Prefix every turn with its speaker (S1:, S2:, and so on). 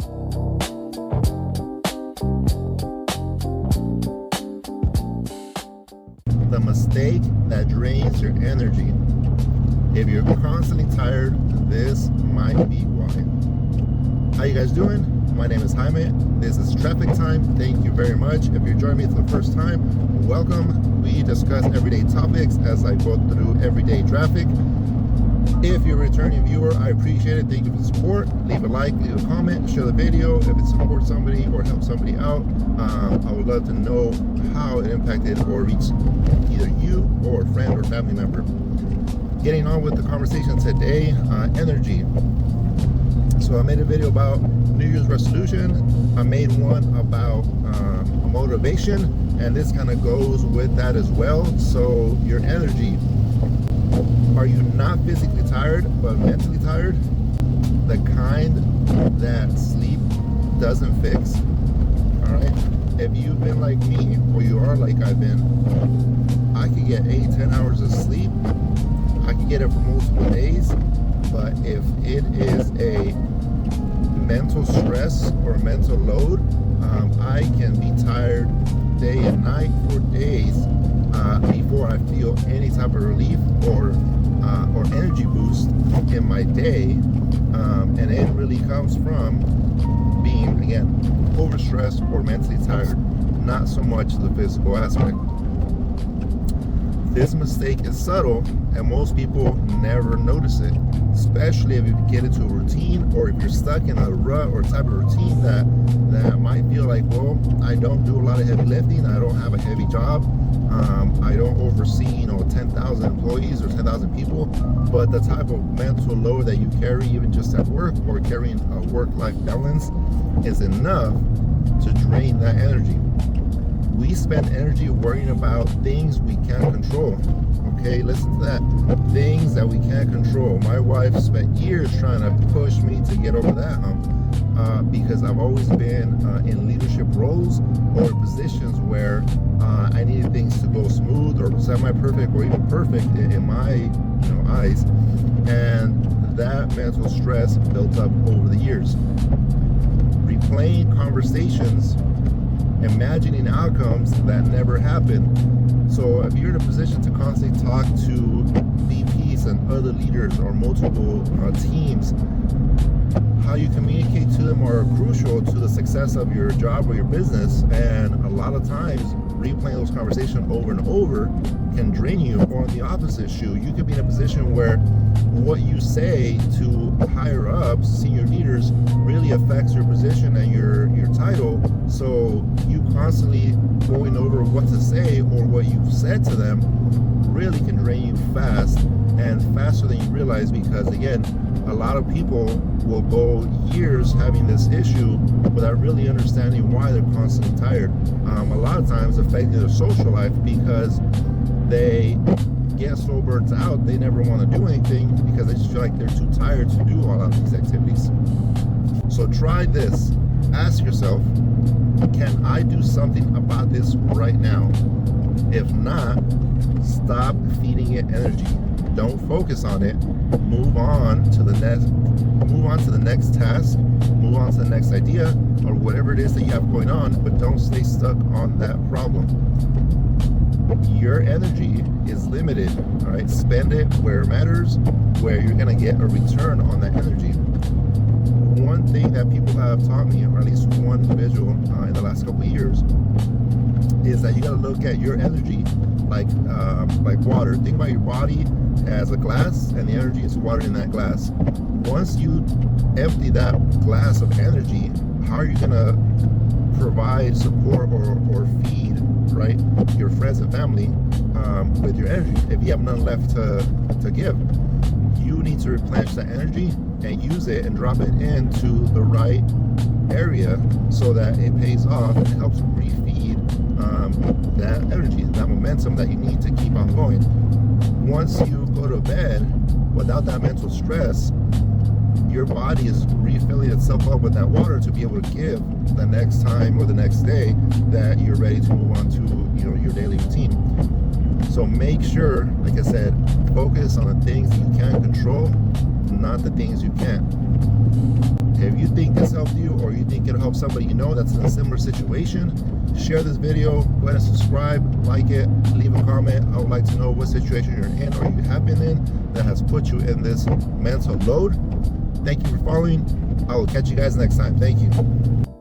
S1: The mistake that drains your energy. If you're constantly tired, this might be why. How you guys doing? My name is Jaime. This is Traffic Time. Thank you very much. If you're joining me for the first time, welcome. We discuss everyday topics as I go through everyday traffic. If you're a returning viewer, I appreciate it. Thank you for the support. Leave a like, leave a comment, share the video if it supports somebody or helps somebody out. I would love to know how it impacted or reached either you or a friend or family member. Getting on with the conversation today, energy. So I made a video about New Year's resolution. I made one about motivation, and this kind of goes with that as well. So your energy. Are you not physically tired, but mentally tired? The kind that sleep doesn't fix. All right. If you've been like me, or you are like I've been, I could get 8-10 hours of sleep. I can get it for multiple days, but if it is a mental stress or mental load, I can be tired day and night for days before I feel any type of relief or energy boost in my day, and it really comes from being, again, overstressed or mentally tired, not so much the physical aspect. This mistake is subtle, and most people never notice it, especially if you get into a routine, or if you're stuck in a rut or type of routine that might feel like, well, I don't do a lot of heavy lifting, I don't have a heavy job, I don't oversee 10,000 employees or 10,000 people, but the type of mental load that you carry even just at work or carrying a work-life balance is enough to drain that energy. We spend energy worrying about things we can't control. Okay, listen to that. Things that we can't control. My wife spent years trying to push me to get over that hump because I've always been in leadership roles or positions where I needed things to go smooth or semi-perfect or even perfect in my eyes, and that mental stress built up over the years. Replaying conversations, imagining outcomes that never happened. So if you're in a position to constantly talk to VPs and other leaders or multiple teams, how you communicate to them are crucial to the success of your job or your business, and a lot of times replaying those conversations over and over can drain you. Or on the opposite shoe, you could be in a position where what you say to higher ups, senior leaders, really affects your position and your title. So you constantly going over what to say or what you've said to them really can drain you fast, and faster than you realize, because again, a lot of people will go years having this issue without really understanding why they're constantly tired. A lot of times affecting their social life because they get so burnt out they never want to do anything because they just feel like they're too tired to do all of these activities. So try this. Ask yourself, can I do something about this right now? If not, stop feeding it energy. Don't focus on it. Move on to the next task, move on to the next idea, or whatever it is that you have going on, but don't stay stuck on that problem. Your energy is limited, all right? Spend it where it matters, where you're gonna get a return on that energy. One thing that people have taught me, or at least one individual in the last couple of years, is that you gotta look at your energy like water. Think about your body as a glass, and the energy is water in that glass. Once you empty that glass of energy, how are you gonna provide support or feed, right, your friends and family with your energy if you have none left to give? You need to replenish that energy and use it and drop it into the right area so that it pays off and helps refeed that energy, that momentum that you need to keep on going. Once you go to bed without that mental stress, your body is refilling itself up with that water to be able to give the next time or the next day that you're ready to move on to your daily routine. So make sure, like I said, focus on the things you can control, not the things you can't. If you think this helped you, or you think it'll help somebody you know that's in a similar situation, share this video, go ahead and subscribe, like it, leave a comment. I would like to know what situation you're in or you have been in that has put you in this mental load. Thank you for following. I will catch you guys next time. Thank you.